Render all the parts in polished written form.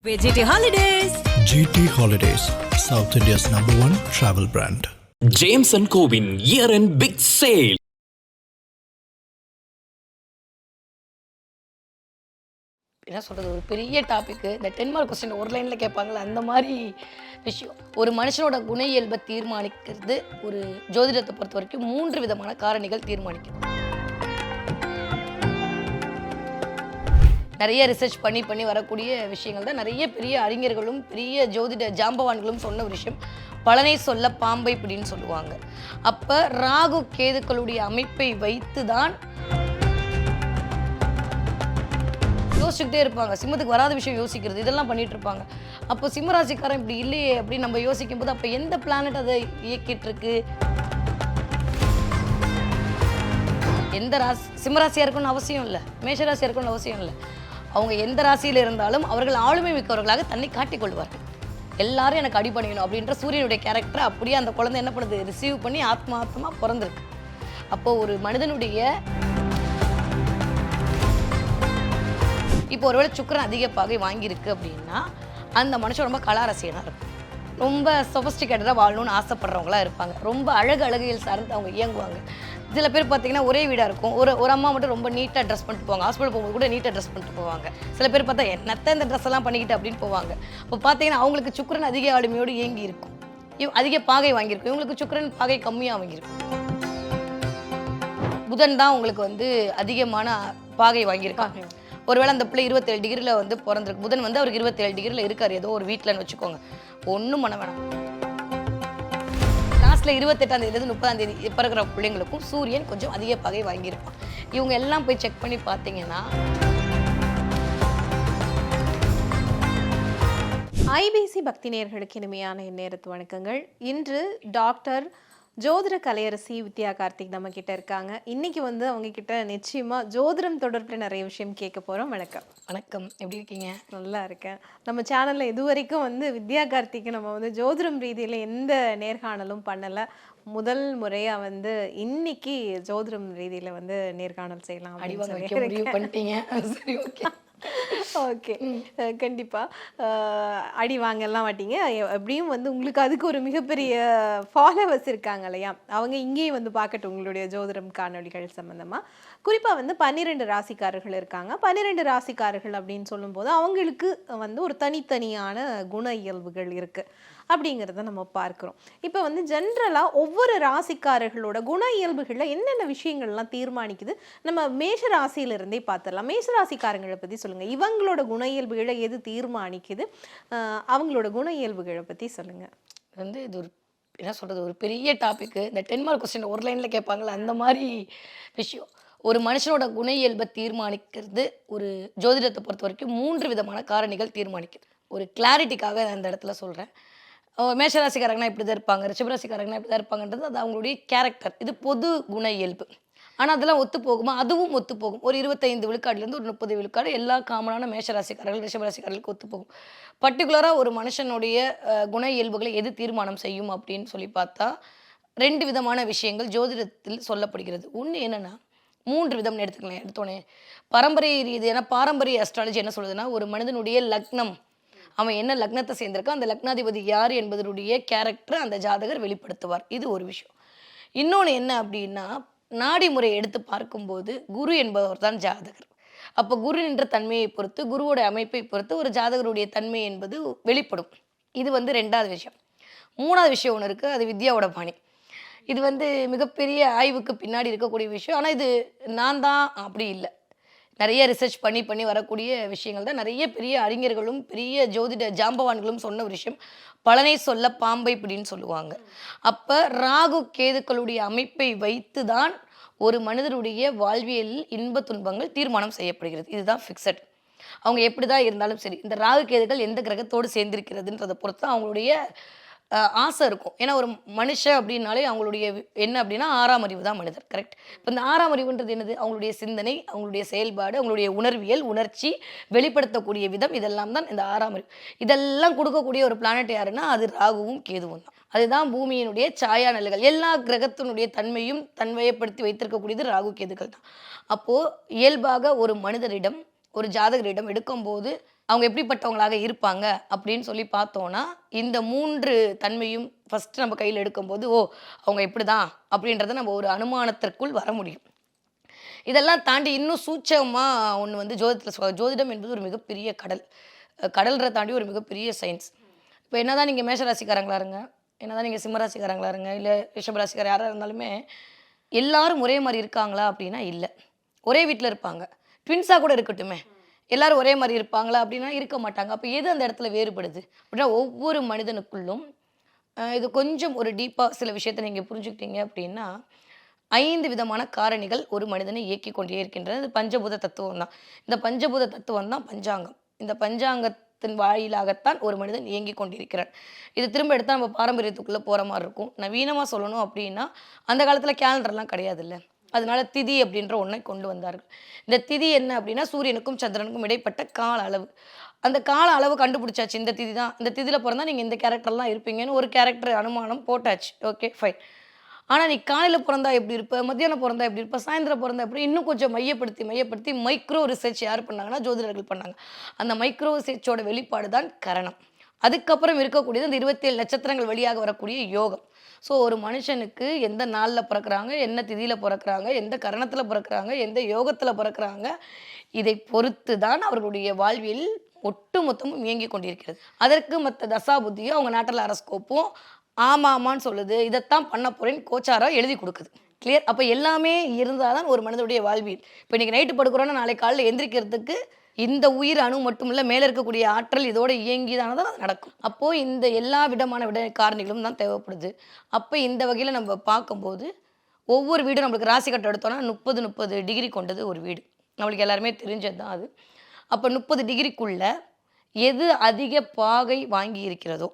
GT Holidays. GT Holidays, South India's #1 travel brand. James & Covin year-end big sale. என்ன சொல்கிறது, ஒரு பெரிய topic. இந்த 10 மார்க் கொஸ்டின் ஒரு லைனில் கேட்பாங்களே அந்த மாதிரி விஷயம். ஒரு மனுஷனோட குண இயல்பை தீர்மானிக்கிறது ஒரு ஜோதிடத்தை பொறுத்த வரைக்கும் 3 விதமான காரணிகள் தீர்மானிக்கிறது. நிறைய ரிசர்ச் பண்ணி வரக்கூடிய விஷயங்கள் தான் நிறைய பெரிய அறிஞர்களும் பெரிய ஜோதிட ஜாம்பவான்களும் சொன்ன ஒரு விஷயம். பலனை சொல்ல பாம்பை பிடின்னு சொல்லுவாங்க. அப்போ ராகு கேதுக்களுடைய அமைப்பை வைத்து தான் யோசிச்சுக்கிட்டே இருப்பாங்க. சிம்மத்துக்கு வராத விஷயம் யோசிக்கிறது, இதெல்லாம் பண்ணிட்டு இருப்பாங்க. அப்போ சிம்மராசிக்காரன் இப்படி இல்லையே அப்படின்னு நம்ம யோசிக்கும் போது அப்போ எந்த பிளானட் அதை இயக்கிட்டு இருக்கு, எந்த ராசி சிம்மராசியாக இருக்கணும்னு அவசியம் இல்லை, மேஷராசியாக இருக்கணும்னு அவசியம் இல்லை. அவங்க எந்த ராசியில் இருந்தாலும் அவர்கள் ஆளுமை மிக்கவர்களாக தன்னை காட்டிக்கொள்வார்கள். எல்லாரும் எனக்கு அடிபணியணும் அப்படின்ற சூரியனுடைய கேரக்டரை அப்படியே அந்த குழந்தை என்ன பண்ணுது, ரிசீவ் பண்ணி ஆத்மார்த்தமாக பிறந்திருக்கு. அப்போது ஒரு மனிதனுடைய இப்போ ஒருவேளை சுக்கிரன் அதிக பாகை வாங்கியிருக்கு அப்படின்னா அந்த மனுஷன் ரொம்ப கலாரசியனாக இருக்கும், ரொம்ப சொபஸ்டிகேட்டடாக வாழணும்னு ஆசைப்படுறவங்களாக இருப்பாங்க, ரொம்ப அழகியல் சார்ந்து அவங்க இயங்குவாங்க. சில பேர் பார்த்தீங்கன்னா ஒரே வீடாக இருக்கும், ஒரு அம்மா மட்டும் ரொம்ப நீட்டாக ட்ரெஸ் பண்ணிட்டு போவாங்க, ஹாஸ்பிட்டல் போகும்போது கூட நீட்டாக ட்ரெஸ் பண்ணிட்டு போவாங்க. சில பேர் பார்த்தா என்னத்த இந்த ட்ரெஸ் எல்லாம் பண்ணிக்கிட்டு அப்படின்னு போவாங்க. இப்போ பார்த்தீங்கன்னா அவங்களுக்கு சுக்கிரன் அதிக ஆளுமையோடு இயங்கி இருக்கும், அதிக பாகை வாங்கியிருக்கும். இவங்களுக்கு சுக்கிரன் பாகை கம்மியாக வாங்கியிருக்கும். புதன் தான் உங்களுக்கு அதிகமான பாகை வாங்கியிருக்காங்க. ஒருவேளை அந்த பிள்ளை 27 டிகிரியில் பிறந்திருக்கு. புதன் அவருக்கு 27 டிகிரியில் இருக்கார் ஏதோ ஒரு வீட்டில்னு வச்சுக்கோங்க. ஒன்றும் பண்ண வேணாம். லாஸ்ட்டில் 28ஆம் தேதியிலேருந்து 30ஆம் தேதி பிறகுற பிள்ளைங்களுக்கும் சூரியன் கொஞ்சம் அதிக பகை வாங்கியிருப்பான். இவங்க எல்லாம் போய் செக் பண்ணி பார்த்தீங்கன்னா ஐபிசி பக்தி நேயர்களுக்கு இனிமையான இந்நேரத்து வணக்கங்கள். இன்று டாக்டர் ஜோதிட கலையரசி வித்யா கார்த்திக் நம்ம கிட்ட இருக்காங்க. இன்னைக்கு அவங்க கிட்ட நிச்சயமா ஜோதிடம் தொடர்பில் நிறைய விஷயம் கேட்க போறோம். வணக்கம். வணக்கம், எப்படி இருக்கீங்க? நல்லா இருக்கேன். நம்ம சேனல்ல இதுவரைக்கும் வித்யா கார்த்திக் நம்ம ஜோதிடம் ரீதியில எந்த நேர்காணலும் பண்ணல. முதல் முறையா இன்னைக்கு ஜோதிடம் ரீதியில நேர்காணல் செய்யலாம் பண்ணிட்டீங்க. சரி, ஓகே. ஓகே, கண்டிப்பாக அடி வாங்கலாம் மாட்டீங்க. எப்படியும் உங்களுக்கு அதுக்கு ஒரு மிகப்பெரிய ஃபாலோவர்ஸ் இருக்காங்க இல்லையா, அவங்க இங்கேயும் பார்க்கட்டும் உங்களுடைய ஜோதிடம் காணொலிகள் சம்மந்தமாக. குறிப்பாக 12 ராசிக்காரர்கள் இருக்காங்க. 12 ராசிக்காரர்கள் அப்படின்னு சொல்லும்போது அவங்களுக்கு ஒரு தனித்தனியான குண இயல்புகள் இருக்குது அப்படிங்கிறத நம்ம பார்க்குறோம். இப்போ ஜென்ரலாக ஒவ்வொரு ராசிக்காரர்களோட குண இயல்புகளில் என்னென்ன விஷயங்கள்லாம் தீர்மானிக்குது, நம்ம மேஷ ராசியிலிருந்தே பார்த்துடலாம். மேஷ ராசிக்காரங்களை பற்றி சொல்லுங்கள். இவங்களோட குண இயல்புகளை எது தீர்மானிக்குது, அவங்களோட குண இயல்புகளை பற்றி சொல்லுங்கள். இது ஒரு என்ன சொல்கிறது, ஒரு பெரிய டாப்பிக்கு. இந்த 10 மார்க் கொஸ்டின் ஒரு லைனில் கேட்பாங்களே அந்த மாதிரி விஷயம். ஒரு மனுஷனோட குண இயல்பை தீர்மானிக்கிறது ஒரு ஜோதிடத்தை பொறுத்த வரைக்கும் 3 விதமான காரணிகள் தீர்மானிக்குது. ஒரு கிளாரிட்டிக்காக அந்த இடத்துல சொல்கிறேன். மேஷராசிக்காரங்கன்னா இப்படி தான் இருப்பாங்க, ரிஷபராசிக்காரங்கன்னா இப்படி தான் இருப்பாங்கன்றது அது அவங்களுடைய கேரக்டர். இது பொது குண இயல்பு. ஆனால் அதெல்லாம் ஒத்து போகுமா? அதுவும் ஒத்து போகும். ஒரு 25 விழுக்காடுலேருந்து ஒரு 30 விழுக்காடு எல்லா காமனான மேஷராசிக்காரர்கள் ரிஷபராசிக்காரர்களுக்கு ஒத்து போகும். பர்டிகுலராக ஒரு மனுஷனுடைய குண இயல்புகளை எது தீர்மானம் செய்யும் அப்படின்னு சொல்லி பார்த்தா 2 விதமான விஷயங்கள் ஜோதிடத்தில் சொல்லப்படுகிறது. ஒன்று என்னென்னா, 3 விதம்னு எடுத்துக்கலாம். எடுத்தோடனே பரம்பரை ரீதியான பாரம்பரிய அஸ்ட்ராலஜி என்ன சொல்லுதுன்னா, ஒரு மனிதனுடைய லக்னம், அவன் என்ன லக்னத்தை சேர்ந்திருக்கான், அந்த லக்னாதிபதி யார் என்பதனுடைய கேரக்டர் அந்த ஜாதகர் வெளிப்படுத்துவார். இது ஒரு விஷயம். இன்னொன்று என்ன அப்படின்னா, நாடி முறையை எடுத்து பார்க்கும்போது குரு என்பவர் தான் ஜாதகர். அப்போ குரு என்ற தன்மையை பொறுத்து, குருவோட அமைப்பை பொறுத்து ஒரு ஜாதகருடைய தன்மை என்பது வெளிப்படும். இது 2வது விஷயம். 3வது விஷயம் ஒன்று இருக்குது, அது வித்யாவோட பாணி. இது மிகப்பெரிய ஆய்வுக்கு பின்னாடி இருக்கக்கூடிய விஷயம். ஆனால் இது நான் தான் அப்படி இல்லை, நிறைய ரிசர்ச் பண்ணி வரக்கூடிய விஷயங்கள் தான். நிறைய பெரிய அறிஞர்களும் பெரிய ஜோதிட ஜாம்பவான்களும் சொன்ன ஒரு விஷயம். பலனை சொல்ல பாம்பை பிடின்னு சொல்லுவாங்க. அப்போ ராகு கேதுக்களுடைய அமைப்பை வைத்து தான் ஒரு மனிதனுடைய வாழ்வியலில் இன்ப துன்பங்கள் தீர்மானம் செய்யப்படுகிறது. இதுதான் ஃபிக்ஸட். அவங்க எப்படி தான் இருந்தாலும் சரி, இந்த ராகு கேதுகள் எந்த கிரகத்தோடு சேர்ந்திருக்கிறதுன்றதை பொறுத்து அவங்களுடைய ஆசை இருக்கும். ஏன்னா ஒரு மனுஷன் அப்படின்னாலே அவங்களுடைய என்ன அப்படின்னா 6ஆம் அறிவு தான் மனிதர், கரெக்ட்? இப்போ இந்த 6ஆம் அறிவுன்றது என்னது? அவங்களுடைய சிந்தனை, அவங்களுடைய செயல்பாடு, அவங்களுடைய உணர்வியல், உணர்ச்சி வெளிப்படுத்தக்கூடிய விதம், இதெல்லாம் தான் இந்த 6ஆம் அறிவு. இதெல்லாம் கொடுக்கக்கூடிய ஒரு பிளானட் யாருன்னா அது ராகுவும் கேதுவும் தான். அதுதான் பூமியினுடைய சாயா நிலைகள். எல்லா கிரகத்தினுடைய தன்மையும் தன்மையப்படுத்தி வைத்திருக்கக்கூடியது ராகு கேதுகள் தான். அப்போது இயல்பாக ஒரு மனிதரிடம் ஒரு ஜாதகரிடம் எடுக்கும்போது அவங்க எப்படிப்பட்டவங்களாக இருப்பாங்க அப்படின்னு சொல்லி பார்த்தோன்னா இந்த 3 தன்மையும் ஃபஸ்ட்டு நம்ம கையில் எடுக்கும்போது அவங்க இப்படி தான் அப்படின்றத நம்ம ஒரு அனுமானத்திற்குள் வர முடியும். இதெல்லாம் தாண்டி இன்னும் சூட்சமாக ஒன்று வந்து ஜோதிடத்தில் சொல்லுவாங்க. ஜோதிடம் என்பது ஒரு மிகப்பெரிய கடல்ற தாண்டி ஒரு மிகப்பெரிய சயின்ஸ். இப்போ என்ன தான் நீங்கள் மேஷராசிக்காரங்களா இருங்க, என்ன தான் நீங்கள் சிம்மராசிக்காரங்களா இருங்க, இல்லை ரிஷபராசிக்கார யாராக இருந்தாலுமே எல்லாரும் ஒரே மாதிரி இருக்காங்களா அப்படின்னா இல்லை. ஒரே வீட்டில் இருப்பாங்க, ட்வின்ஸாக கூட இருக்கட்டுமே, எல்லாரும் ஒரே மாதிரி இருப்பாங்களா அப்படின்னா இருக்க மாட்டாங்க. அப்போ எது அந்த இடத்துல வேறுபடுது அப்படின்னா ஒவ்வொரு மனிதனுக்குள்ளும் இது கொஞ்சம் ஒரு டீப்பாக சில விஷயத்தை நீங்கள் புரிஞ்சுக்கிட்டீங்க அப்படின்னா 5 விதமான காரணிகள் ஒரு மனிதனை இயக்கி கொண்டே இருக்கின்றது. இது பஞ்சபூத தத்துவம் தான். இந்த பஞ்சபூத தத்துவம் தான் பஞ்சாங்கம். இந்த பஞ்சாங்கத்தின் வாயிலாகத்தான் ஒரு மனிதன் இயங்கி கொண்டிருக்கிறான். இது திரும்ப எடுத்தால் நம்ம பாரம்பரியத்துக்குள்ளே போகிற மாதிரி இருக்கும். நவீனமாக சொல்லணும் அப்படின்னா அந்த காலத்தில் கேலண்டர்லாம் கிடையாது இல்லை, அதனால திதி அப்படின்ற ஒன்றை கொண்டு வந்தார்கள். இந்த திதி என்ன அப்படின்னா சூரியனுக்கும் சந்திரனுக்கும் இடைப்பட்ட கால அளவு. அந்த கால அளவு கண்டுபிடிச்சாச்சு, இந்த திதி தான், இந்த திதியில் பிறந்தா நீங்கள் இந்த கேரக்டர்லாம் இருப்பீங்கன்னு ஒரு கேரக்டர் அனுமானம் போட்டாச்சு. Okay fine. ஆனால் நீ காலையில் பிறந்தா எப்படி இருப்ப, மத்தியானம் பிறந்தா எப்படி இருப்ப, சாயந்தரம் பிறந்தா எப்படி, இன்னும் கொஞ்சம் மையப்படுத்தி மைக்ரோ ரிசர்ச் யார் பண்ணாங்கன்னா ஜோதிடர்கள் பண்ணாங்க. அந்த மைக்ரோ ரிசர்ச்சோட வெளிப்பாடு தான் கரணம். அதுக்கப்புறம் இருக்கக்கூடியது அந்த 27 நட்சத்திரங்கள் வழியாக வரக்கூடிய யோகம். ஸோ ஒரு மனுஷனுக்கு எந்த நாளில் பிறக்கிறாங்க, என்ன திதியில் பிறக்கிறாங்க, எந்த கரணத்தில் பிறக்கிறாங்க, எந்த யோகத்தில் பிறக்கிறாங்க, இதை பொறுத்து தான் அவர்களுடைய வாழ்வில் ஒட்டு மொத்தமும் இயங்கி கொண்டிருக்கிறது. அதற்கு மற்ற தசா புத்தியும் அவங்க நாட்டில் அரஸ்கோப்பும் ஆமாமான்னு சொல்லுது, இதைத்தான் பண்ண போகிறேன்னு கோச்சாராக எழுதி கொடுக்குது. கிளியர்? அப்போ எல்லாமே இருந்தால் தான் ஒரு மனிதனுடைய வாழ்வில். இப்போ இன்றைக்கி நைட்டு படுக்கிறோன்னா நாளை காலையில் எந்திரிக்கிறதுக்கு இந்த உயிர் அணு மட்டும் இல்லை, மேலே இருக்கக்கூடிய ஆற்றல் இதோட இயங்கிதானே தான் அது நடக்கும். அப்போது இந்த எல்லா விதமான காரணிகளும் தான் தேவைப்படுது. அப்போ இந்த வகையில் நம்ம பார்க்கும்போது ஒவ்வொரு வீடும் நம்மளுக்கு ராசி கட்டம் எடுத்தோன்னா 30 டிகிரி கொண்டது ஒரு வீடு. நம்மளுக்கு எல்லாருமே தெரிஞ்சது தான் அது. அப்போ 30 டிகிரிக்குள்ளே எது அதிக பாகை வாங்கி இருக்கிறதோ,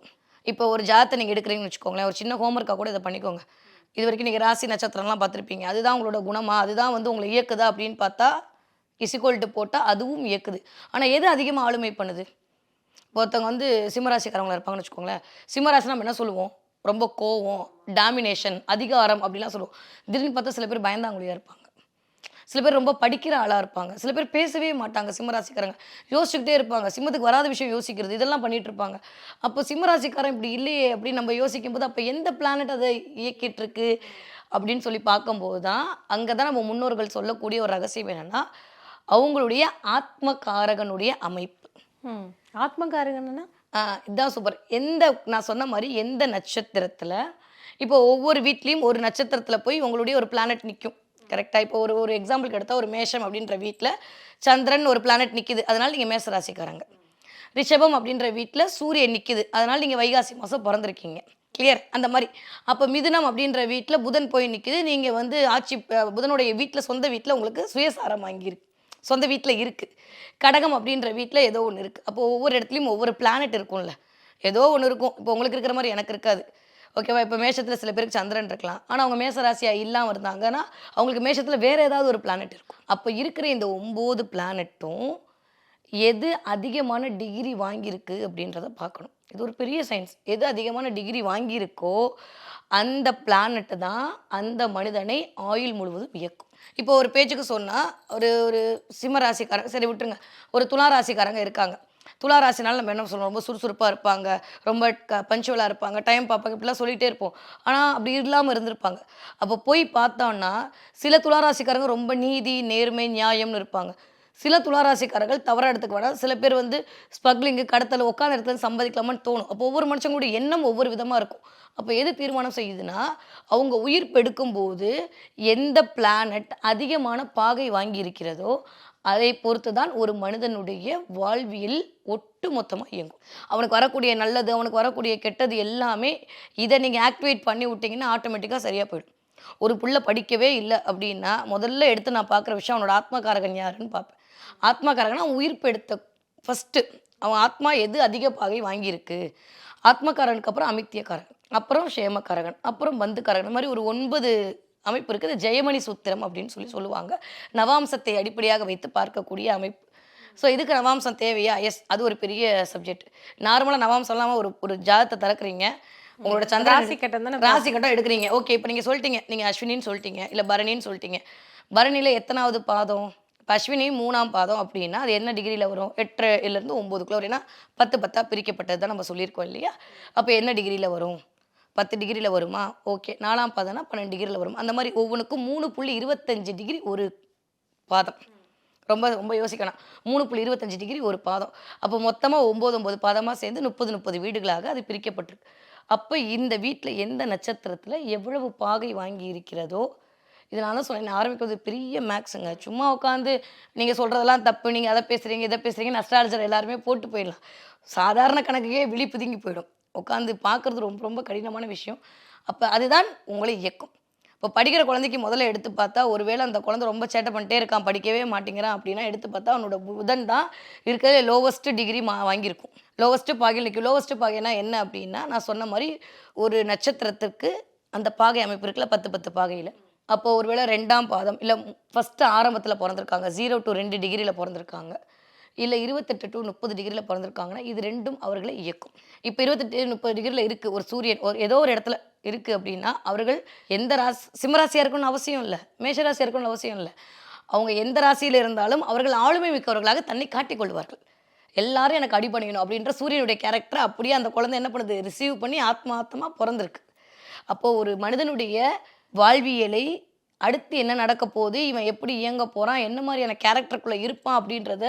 இப்போ ஒரு ஜாதத்தை நீங்கள் எடுக்கிறீங்கன்னு வச்சுக்கோங்களேன், ஒரு சின்ன ஹோம்ஒர்க்காக கூட இதை பண்ணிக்கோங்க. இது வரைக்கும் நீங்கள் ராசி நட்சத்திரம்லாம் பார்த்துருப்பீங்க, அதுதான் உங்களோட குணமா, அதுதான் வந்து உங்களை இயக்குதா அப்படின்னு பார்த்தா இசிக்கோல்ட்டு போட்டால் அதுவும் இயக்குது. ஆனால் எது அதிகமாக ஆளுமை பண்ணுது? ஒருத்தவங்க வந்து சிம்மராசிக்காரங்களா இருப்பாங்கன்னு வச்சுக்கோங்களேன். சிம்மராசி நம்ம என்ன சொல்லுவோம், ரொம்ப கோவம், டாமினேஷன், அதிகாரம் அப்படிலாம் சொல்லுவோம். திடீர்னு பார்த்தா சில பேர் பயந்தாங்குழியாக இருப்பாங்க, சில பேர் ரொம்ப படிக்கிற ஆளாக இருப்பாங்க, சில பேர் பேசவே மாட்டாங்க. சிம்மராசிக்காரங்க யோசிச்சுக்கிட்டே இருப்பாங்க, சிம்மத்துக்கு வராத விஷயம் யோசிக்கிறது, இதெல்லாம் பண்ணிட்டு இருப்பாங்க. அப்போ சிம்மராசிக்காரன் இப்படி இல்லையே அப்படின்னு நம்ம யோசிக்கும் போது அப்போ எந்த பிளானட் அதை இயக்கிட்டு இருக்கு அப்படின்னு சொல்லி பார்க்கும்போது தான் அங்கே தான் நம்ம முன்னோர்கள் சொல்லக்கூடிய ஒரு ரகசியம் என்னென்னா அவங்களுடைய ஆத்மகாரகனுடைய அமைப்பு. ஆத்மகாரகன்னா இதுதான் சூப்பர். நான் சொன்ன மாதிரி எந்த நட்சத்திரத்தில் இப்போ ஒவ்வொரு வீட்லேயும் ஒரு நட்சத்திரத்தில் போய் உங்களுடைய ஒரு பிளானட் நிற்கும். கரெக்டாக? இப்போ ஒரு எக்ஸாம்பிளுக்கு எடுத்தால் ஒரு மேஷம் அப்படின்ற வீட்டில் சந்திரன் ஒரு பிளானட் நிற்கிது, அதனால் நீங்கள் மேஷ ராசிக்காரங்க. ரிஷபம் அப்படின்ற வீட்டில் சூரியன் நிற்கிது, அதனால் நீங்கள் வைகாசி மாதம் பிறந்திருக்கீங்க. கிளியர்? அந்த மாதிரி. அப்போ மிதுனம் அப்படின்ற வீட்டில் புதன் போய் நிற்கிது, நீங்கள் வந்து புதனுடைய வீட்டில் சொந்த வீட்டில் உங்களுக்கு சுயசாரம் வாங்கியிருக்கு, சொந்த வீட்டில் இருக்குது. கடகம் அப்படின்ற வீட்டில் ஏதோ ஒன்று இருக்குது. அப்போது ஒவ்வொரு இடத்துலையும் ஒவ்வொரு பிளானட் இருக்கும்ல, ஏதோ ஒன்று இருக்கும். இப்போ உங்களுக்கு இருக்கிற மாதிரி எனக்கு இருக்காது. ஓகேவா? இப்போ மேஷத்தில் சில பேருக்கு சந்திரன் இருக்கலாம், ஆனால் அவங்க மேஷ ராசியாக இல்லாமல் இருந்தாங்கன்னா அவங்களுக்கு மேஷத்தில் வேறு ஏதாவது ஒரு பிளானட் இருக்கும். அப்போ இருக்கிற இந்த 9 பிளானட்டும் எது அதிகமான டிகிரி வாங்கியிருக்கு அப்படின்றத பார்க்கணும். இது ஒரு பெரிய சயின்ஸ். எது அதிகமான டிகிரி வாங்கியிருக்கோ அந்த பிளானட்டு தான் அந்த மனிதனை ஆயுள் முழுவதும் இயக்கும். இப்போ ஒரு பேச்சுக்கு சொன்னால் ஒரு சிம்ம ராசிக்காரங்க சரி விட்டுருங்க, ஒரு துலா ராசிக்காரங்க இருக்காங்க. துலா ராசினால நம்ம என்ன சொல்லுவோம், ரொம்ப சுறுசுறுப்பாக இருப்பாங்க, ரொம்ப பஞ்சுவலாக இருப்பாங்க, டைம் பார்ப்பாங்க, இப்படிலாம் சொல்லிகிட்டே இருப்போம். ஆனால் அப்படி இல்லாமல் இருந்திருப்பாங்க. அப்போ போய் பார்த்தோன்னா சில துலா ராசிக்காரங்க ரொம்ப நீதி, நேர்மை, நியாயம்னு இருப்பாங்க. சில துளாராசிக்காரர்கள் தவறாக எடுத்துக்க வேணாம். சில பேர் வந்து ஸ்பக்லிங்கு, கடத்தல, உட்காந்த இடத்துல சம்பாதிக்கலாமான்னு தோணும். அப்போ ஒவ்வொரு மனுஷங்களுடைய எண்ணம் ஒவ்வொரு விதமாக இருக்கும். அப்போ எது தீர்மானம் செய்யுதுன்னா அவங்க உயிர் பெடுக்கும்போது எந்த பிளானட் அதிகமான பாகை வாங்கி இருக்கிறதோ அதை பொறுத்து தான் ஒரு மனிதனுடைய வாழ்வியல் ஒட்டு மொத்தமாக இயங்கும். அவனுக்கு வரக்கூடிய நல்லது, அவனுக்கு வரக்கூடிய கெட்டது எல்லாமே இதை நீங்கள் ஆக்டிவேட் பண்ணி விட்டிங்கன்னா ஆட்டோமேட்டிக்காக சரியாக போயிடும். ஒரு புள்ள படிக்கவே இல்லை அப்படின்னா முதல்ல எடுத்து நான் பார்க்குற விஷயம் அவனோட ஆத்மகாரகன் யாருன்னு பார்ப்பேன். ஆத்மகாரகனா அவன் உயிர்ப்பு எடுத்த ஃபஸ்ட்டு அவன் ஆத்மா எது அதிக பாகை வாங்கியிருக்கு. ஆத்மகாரனுக்கு அப்புறம் அமித்தியக்காரகன், அப்புறம் க்ஷேமக்காரகன், அப்புறம் பந்துக்காரகன், இந்த மாதிரி ஒரு 9 அமைப்பு இருக்குது. ஜெயமணி சூத்திரம் அப்படின்னு சொல்லுவாங்க. நவாம்சத்தை அடிப்படையாக வைத்து பார்க்கக்கூடிய அமைப்பு. ஸோ இதுக்கு நவாம்சம் தேவையா? எஸ், அது ஒரு பெரிய சப்ஜெக்ட். நார்மலாக நவாம்சம் இல்லாமல் ஒரு ஜாதத்தை திறக்கிறீங்க, உங்களோட ராசி கட்டம் எடுக்கிறீங்க. ஓகே, இப்போ நீங்கள் சொல்லிட்டீங்க, நீங்கள் அஸ்வினின்னு சொல்லிட்டீங்க, இல்லை பரணின்னு சொல்லிட்டீங்க. பரணியில் எத்தனாவது பாதம் இப்போ அஸ்வினி 3ஆம் பாதம் அப்படின்னா அது என்ன டிகிரியில் வரும்? 8லேருந்து 9க்குள்ள வரும். ஏன்னா 10 10 பிரிக்கப்பட்டது தான் நம்ம சொல்லியிருக்கோம் இல்லையா? அப்போ என்ன டிகிரியில் வரும்? 10 டிகிரியில் வருமா? ஓகே. 4ஆம் பாதம்னா 12 டிகிரியில் வரும். அந்த மாதிரி ஒவ்வொன்றுக்கும் 3.25 டிகிரி ஒரு பாதம். ரொம்ப ரொம்ப யோசிக்கணும். 3.25 டிகிரி ஒரு பாதம். அப்போ மொத்தமாக 9 பாதமாக சேர்ந்து 30 வீடுகளாக அது பிரிக்கப்பட்டிருக்கு. அப்போ இந்த வீட்டில் எந்த நட்சத்திரத்தில் எவ்வளவு பாகை வாங்கி இருக்கிறதோ, இது நான் தான் சொன்னேன் ஆரம்பிக்கிறது பெரிய மேக்ஸுங்க. சும்மா உட்காந்து நீங்கள் சொல்கிறதெல்லாம் தப்பு, நீங்கள் அதை பேசுகிறீங்க இதை பேசுகிறீங்கன்னு அஸ்ட்ராலஜர் எல்லாருமே போட்டு போயிடலாம். சாதாரண கணக்குக்கே விழி பிதுங்கி போயிடும். உட்காந்து பார்க்குறது ரொம்ப ரொம்ப கடினமான விஷயம். அப்போ அதுதான் உங்களை இயக்கும். இப்போ படிக்கிற குழந்தைக்கு முதல்ல எடுத்து பார்த்தா ஒருவேளை அந்த குழந்தை ரொம்ப சேட்டை பண்ணிட்டே இருக்கான், படிக்கவே மாட்டேங்கிறான் அப்படின்னா எடுத்து பார்த்தா அவனோட புதன் தான் இருக்கிறதுல லோவஸ்ட் டிகிரி வாங்கியிருக்கும். லோவஸ்ட் பாகையில் நிற்கும். லோவஸ்ட் பாகைனா என்ன அப்படின்னா நான் சொன்ன மாதிரி ஒரு நட்சத்திரத்துக்கு அந்த பாகை அமைப்பு இருக்குல்ல 10 பாகையில். அப்போ ஒருவேளை 2ஆம் பாதம் இல்லை ஃபஸ்ட்டு ஆரம்பத்தில் பிறந்திருக்காங்க, 0 to 2 டிகிரியில் பிறந்திருக்காங்க, இல்லை 28 to 30 டிகிரியில் பிறந்திருக்காங்கன்னா இது ரெண்டும் அவர்களை இயக்கும். இப்போ 28 30 டிகிரியில் இருக்குது ஒரு சூரியன் ஏதோ ஒரு இடத்துல இருக்குது அப்படின்னா அவர்கள் எந்த சிம்மராசியாக இருக்கணும்னு அவசியம் இல்லை, மேஷராசியாக இருக்கணும்னு அவசியம் இல்லை. அவங்க எந்த ராசியில் இருந்தாலும் அவர்கள் ஆளுமை மிக்கவர்களாக தன்னை காட்டிக்கொள்வார்கள். எல்லாரும் எனக்கு அடிபணியணும் அப்படின்ற சூரியனுடைய கேரக்டரை அப்படியே அந்த குழந்தை என்ன பண்ணுது, ரிசீவ் பண்ணி ஆத்மார்த்தமாக பிறந்திருக்கு. அப்போது ஒரு மனிதனுடைய வாழ்வியலை அடுத்து என்ன நடக்க போகுது, இவன் எப்படி இயங்க போகிறான், என்ன மாதிரியான கேரக்டருக்குள்ளே இருப்பான் அப்படின்றத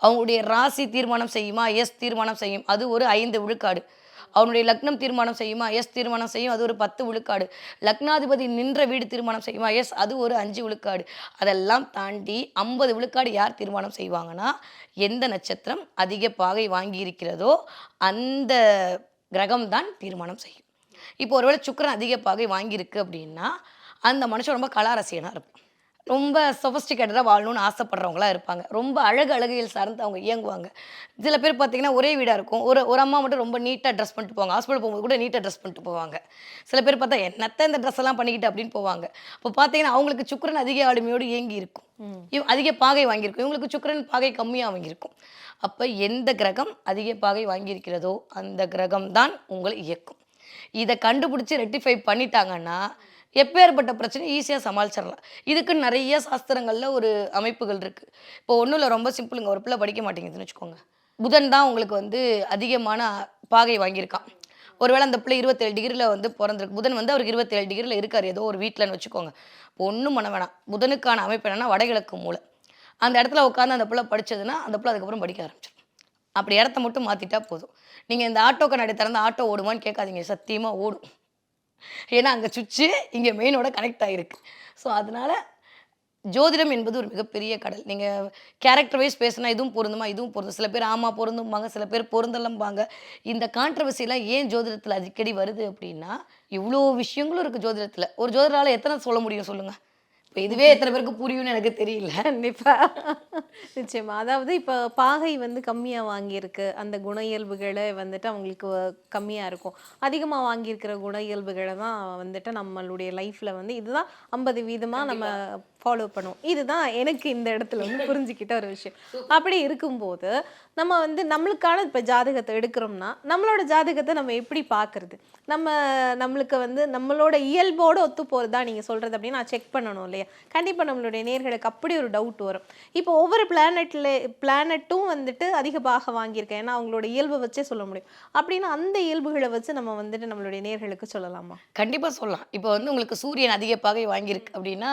அவங்களுடைய ராசி தீர்மானம் செய்யுமா? எஸ் தீர்மானம் செய்யும். அது ஒரு 5 விழுக்காடு. அவனுடைய லக்னம் தீர்மானம் செய்யுமா? எஸ் தீர்மானம் செய்யும். அது ஒரு 10 விழுக்காடு. லக்னாதிபதி நின்ற வீடு தீர்மானம் செய்யுமா? எஸ் அது ஒரு 5 விழுக்காடு. அதெல்லாம் தாண்டி 50 விழுக்காடு யார் தீர்மானம் செய்வாங்கன்னா எந்த நட்சத்திரம் அதிக பாகை வாங்கியிருக்கிறதோ அந்த கிரகம் தான் தீர்மானம் செய்யும். இப்போ ஒருவேளை சுக்கிரன் அதிக பாகை வாங்கியிருக்கு அப்படின்னா அந்த மனுஷன் ரொம்ப கலாரசியனாக இருப்பான். ரொம்ப சொஃபஸ்டிகேட்டடாக வாழணும்னு ஆசைப்படுறவங்களாக இருப்பாங்க. ரொம்ப அழகியல் சார்ந்து அவங்க இயங்குவாங்க. சில பேர் பார்த்தீங்கன்னா ஒரே வீடாக இருக்கும். ஒரு அம்மா மட்டும் ரொம்ப நீட்டாக ட்ரெஸ் பண்ணிட்டு போவாங்க. ஹாஸ்பிட்டல் போகும்போது கூட நீட்டாக ட்ரெஸ் பண்ணிட்டு போவாங்க. சில பேர் பார்த்தா என்னத்த இந்த ட்ரெஸ் எல்லாம் பண்ணிக்கிட்டு அப்படின்னு போவாங்க. இப்போ பார்த்தீங்கன்னா அவங்களுக்கு சுக்கிரன் அதிக ஆளுமையோடு இயங்கி இருக்கும். அதிக பாகை வாங்கியிருக்கும். இவங்களுக்கு சுக்கிரன் பாகை கம்மியாக வாங்கியிருக்கும். அப்போ எந்த கிரகம் அதிக பாகை வாங்கியிருக்கிறதோ அந்த கிரகம் தான் உங்களை இயக்கும். இதை கண்டுபிடிச்சி ரெக்டிஃபை பண்ணிட்டாங்கன்னா எப்பேற்பட்ட பிரச்சனை ஈஸியாக சமாளிச்சிடலாம். இதுக்கு நிறைய சாஸ்திரங்களில் ஒரு அமைப்புகள் இருக்குது. இப்போ ஒன்றும் இல்லை, ரொம்ப சிம்பிளுங்க. ஒரு பிள்ளை படிக்க மாட்டேங்குதுன்னு வச்சுக்கோங்க. புதன் தான் உங்களுக்கு அதிகமான பாகை வாங்கியிருக்கான். ஒருவேளை அந்த பிள்ளை 27 டிகிரியில் பிறந்திருக்கு. புதன் அவருக்கு 27 டிகிரியில் இருக்கார் ஏதோ ஒரு வீட்டில்னு வச்சுக்கோங்க. இப்போ ஒன்றும் பண்ண வேணாம். புதனுக்கான அமைப்பு என்னென்னா வடகிழக்கு மூலை. அந்த இடத்துல உட்காந்து அந்த பிள்ளை படித்ததுன்னா அந்த பிள்ளை அதுக்கப்புறம் படிக்க ஆரம்பிச்சிடும். அப்படி இடத்த மட்டும் மாற்றிட்டா போதும். நீங்கள் இந்த ஆட்டோ கண்ணாடி திறந்து ஆட்டோ ஓடுமான்னு கேட்காதீங்க, சத்தியமாக ஓடும். ஏன்னா அங்கே சுவிட்சு இங்கே மெயினோட கனெக்ட் ஆகிருக்கு. ஸோ அதனால் ஜோதிடம் என்பது ஒரு மிகப்பெரிய கடல். நீங்கள் கேரக்டர் வைஸ் பேசுனா இதுவும் பொருந்துமா, இதுவும் பொருந்தும். சில பேர் ஆமாம் பொருந்தும்பாங்க, சில பேர் பொருந்தலம்பாங்க. இந்த கான்ட்ரவர்சிலாம் ஏன் ஜோதிடத்தில் அடிக்கடி வருது அப்படின்னா இவ்வளோ விஷயங்களும் இருக்குது ஜோதிடத்தில். ஒரு ஜோதிடரால் எத்தனை சொல்ல முடியும் சொல்லுங்கள்? இப்போ இதுவே எத்தனை பேருக்கு புரியும்னு எனக்கு தெரியல. கண்டிப்பாக நிச்சயமா. அதாவது இப்போ பாகை கம்மியாக வாங்கியிருக்கு, அந்த குண இயல்புகளை அவங்களுக்கு கம்மியாக இருக்கும். அதிகமாக வாங்கியிருக்கிற குண இயல்புகளை தான் நம்மளுடைய லைஃப்பில் இதுதான் 50% நம்ம ஃபாலோ பண்ணுவோம். இதுதான் எனக்கு இந்த இடத்துல புரிஞ்சுக்கிட்ட ஒரு விஷயம். அப்படி இருக்கும்போது நம்ம நம்மளுக்கான இப்போ ஜாதகத்தை எடுக்கிறோம்னா நம்மளோட ஜாதகத்தை நம்ம எப்படி பார்க்குறது? நம்மளுக்கு நம்மளோட இயல்போடு ஒத்து போகிறதா நீங்கள் சொல்கிறது அப்படின்னு நான் செக் பண்ணணும் இல்லையா? கண்டிப்பாக நம்மளுடைய நேர்களுக்கு அப்படி ஒரு டவுட் வரும். இப்போ ஒவ்வொரு பிளானட்டும் அதிக பாகம் வாங்கியிருக்கேன், ஏன்னா அவங்களோட இயல்பை வச்சே சொல்ல முடியும். அப்படின்னா அந்த இயல்புகளை வச்சு நம்ம நம்மளுடைய நேர்களுக்கு சொல்லலாமா? கண்டிப்பாக சொல்லலாம். இப்போ உங்களுக்கு சூரியன் அதிக பாகை வாங்கியிருக்கு அப்படின்னா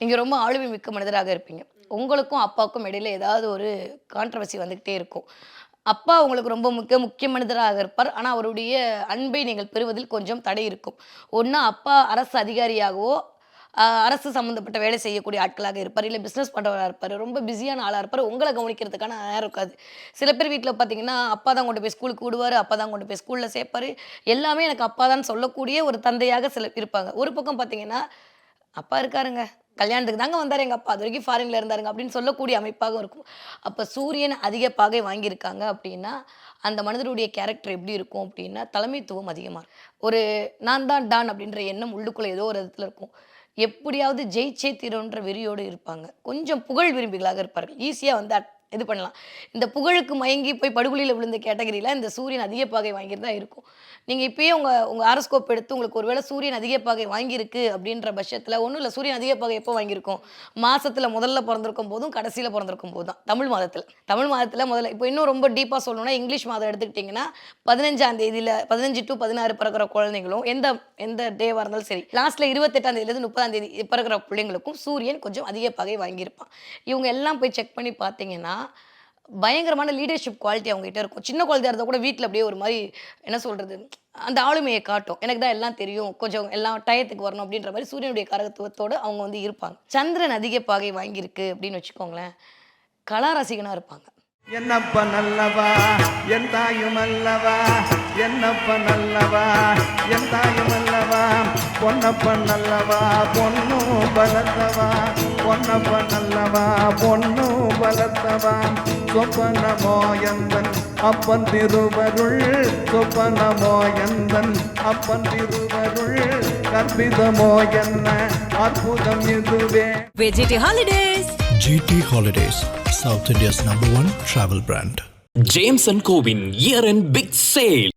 நீங்கள் ரொம்ப ஆளுமை மிக்க மனிதராக இருப்பீங்க. உங்களுக்கும் அப்பாவுக்கும் இடையில ஏதாவது ஒரு கான்ட்ரவர்சி வந்துக்கிட்டே இருக்கும். அப்பா உங்களுக்கு ரொம்ப முக்கிய மனிதராக இருப்பார். ஆனால் அவருடைய அன்பை நீங்கள் பெறுவதில் கொஞ்சம் தடை இருக்கும். ஒன்று அப்பா அரசு அதிகாரியாகவோ அரசு சம்மந்தப்பட்ட வேலை செய்யக்கூடிய ஆட்களாக இருப்பார், இல்லை பிஸ்னஸ் பண்ணுறவராக இருப்பார், ரொம்ப பிஸியான ஆளாக இருப்பார். உங்களை கவனிக்கிறதுக்கான நேரம் இருக்காது. சில பேர் வீட்டில் பார்த்தீங்கன்னா அப்பா தான் கொண்டு போய் ஸ்கூலுக்கு விடுவார், அப்பா தான் கொண்டு போய் ஸ்கூலில் சேர்ப்பார், எல்லாமே எனக்கு அப்பா தான் சொல்லக்கூடிய ஒரு தந்தையாக சில இருப்பாங்க. ஒரு பக்கம் பார்த்தீங்கன்னா அப்பா இருக்காருங்க, கல்யாணத்துக்கு தாங்க வந்தார் எங்கள் அப்பா, அது வரைக்கும் ஃபாரினில் இருந்தாருங்க அப்படின்னு சொல்லக்கூடிய அமைப்பாக இருக்கும். அப்போ சூரியன் அதிக பாகை வாங்கியிருக்காங்க அப்படின்னா அந்த மனிதருடைய கேரக்டர் எப்படி இருக்கும் அப்படின்னா தலைமைத்துவம் அதிகமாக இருக்கும். ஒரு நான் தான் டான் அப்படின்ற எண்ணம் உள்ளுக்குள்ளே ஏதோ ஒரு இடத்துல இருக்கும். எப்படியாவது ஜெயிச்சே தீரோன்ற வெறியோடு இருப்பாங்க. கொஞ்சம் புகழ் விரும்பிகளாக இருப்பார்கள். ஈஸியாக இது பண்ணலாம். இந்த புகழுக்கு மயங்கி போய் படுகொலியில விழுந்த கேட்டகரியில இந்த சூரியன் அதிக பாகை வாங்கிட்டு தான் இருக்கும். நீங்க இப்பயே உங்க ஹாரோஸ்கோப் எடுத்து உங்களுக்கு ஒருவேளை சூரியன் அதிக பாகை வாங்கியிருக்கு அப்படின்ற பட்சத்துல ஒண்ணும் இல்ல, சூரியன் அதிக பாகை எப்போ வாங்கியிருக்கும்? மாசத்துல முதல்ல பிறந்திருக்கும் போதும் கடைசியில பிறந்திருக்கும் போதும் தான். தமிழ் மாதத்துல முதல்ல. இப்போ இன்னும் ரொம்ப டீப்பா சொல்லணும்னா இங்கிலீஷ் மாதம் எடுத்துக்கிட்டிங்கன்னா 15ஆம் தேதியில 15 to 16 பிறக்கிற குழந்தைங்களும் எந்த டேவா இருந்தாலும் சரி, லாஸ்ட்ல 28ஆம் தேதியிலிருந்து 30ஆம் தேதி பிறக்கிற பிள்ளைங்களுக்கும் சூரியன் கொஞ்சம் அதிக பாகை வாங்கியிருப்பான். இவங்க எல்லாம் போய் செக் பண்ணி பார்த்தீங்கன்னா பயங்கரமான லீடர்ஷிப் குவாலிட்டி அவங்ககிட்ட இருக்கும். சின்ன குழந்தையா இருந்தால் கூட வீட்டில் அப்படியே ஒரு மாதிரி என்ன சொல்கிறது, அந்த ஆளுமையை காட்டும். எனக்கு தான் எல்லாம் தெரியும், கொஞ்சம் எல்லாம் டயத்துக்கு வரணும் அப்படின்ற மாதிரி சூரியனுடைய காரகத்துவத்தோடு அவங்க வந்து இருப்பாங்க. சந்திரன் அதிக பாகை வாங்கியிருக்கு அப்படின்னு வச்சுக்கோங்களேன், கலாரசிகனாக இருப்பாங்க. என்னப்ப நல்லவா என் தாயும் அல்லவா, என்னப்ப நல்லவா என் தாயும் அல்லவா, பொன்னப்ப நல்லவா பொண்ணு பலத்தவா, பொன்னப்ப நல்லவா பொண்ணு பலத்தவா, சொப்பனமோ எந்தன் அப்பன் திருவருள், சொப்பனமோ எந்தன் அப்பன் திருவருள், கற்பிதமோ என்ன அற்புதம் இதுவே. VGT Holidays. GT Holidays, South India's #1 travel brand. James & Cobin Year-End Big Sale.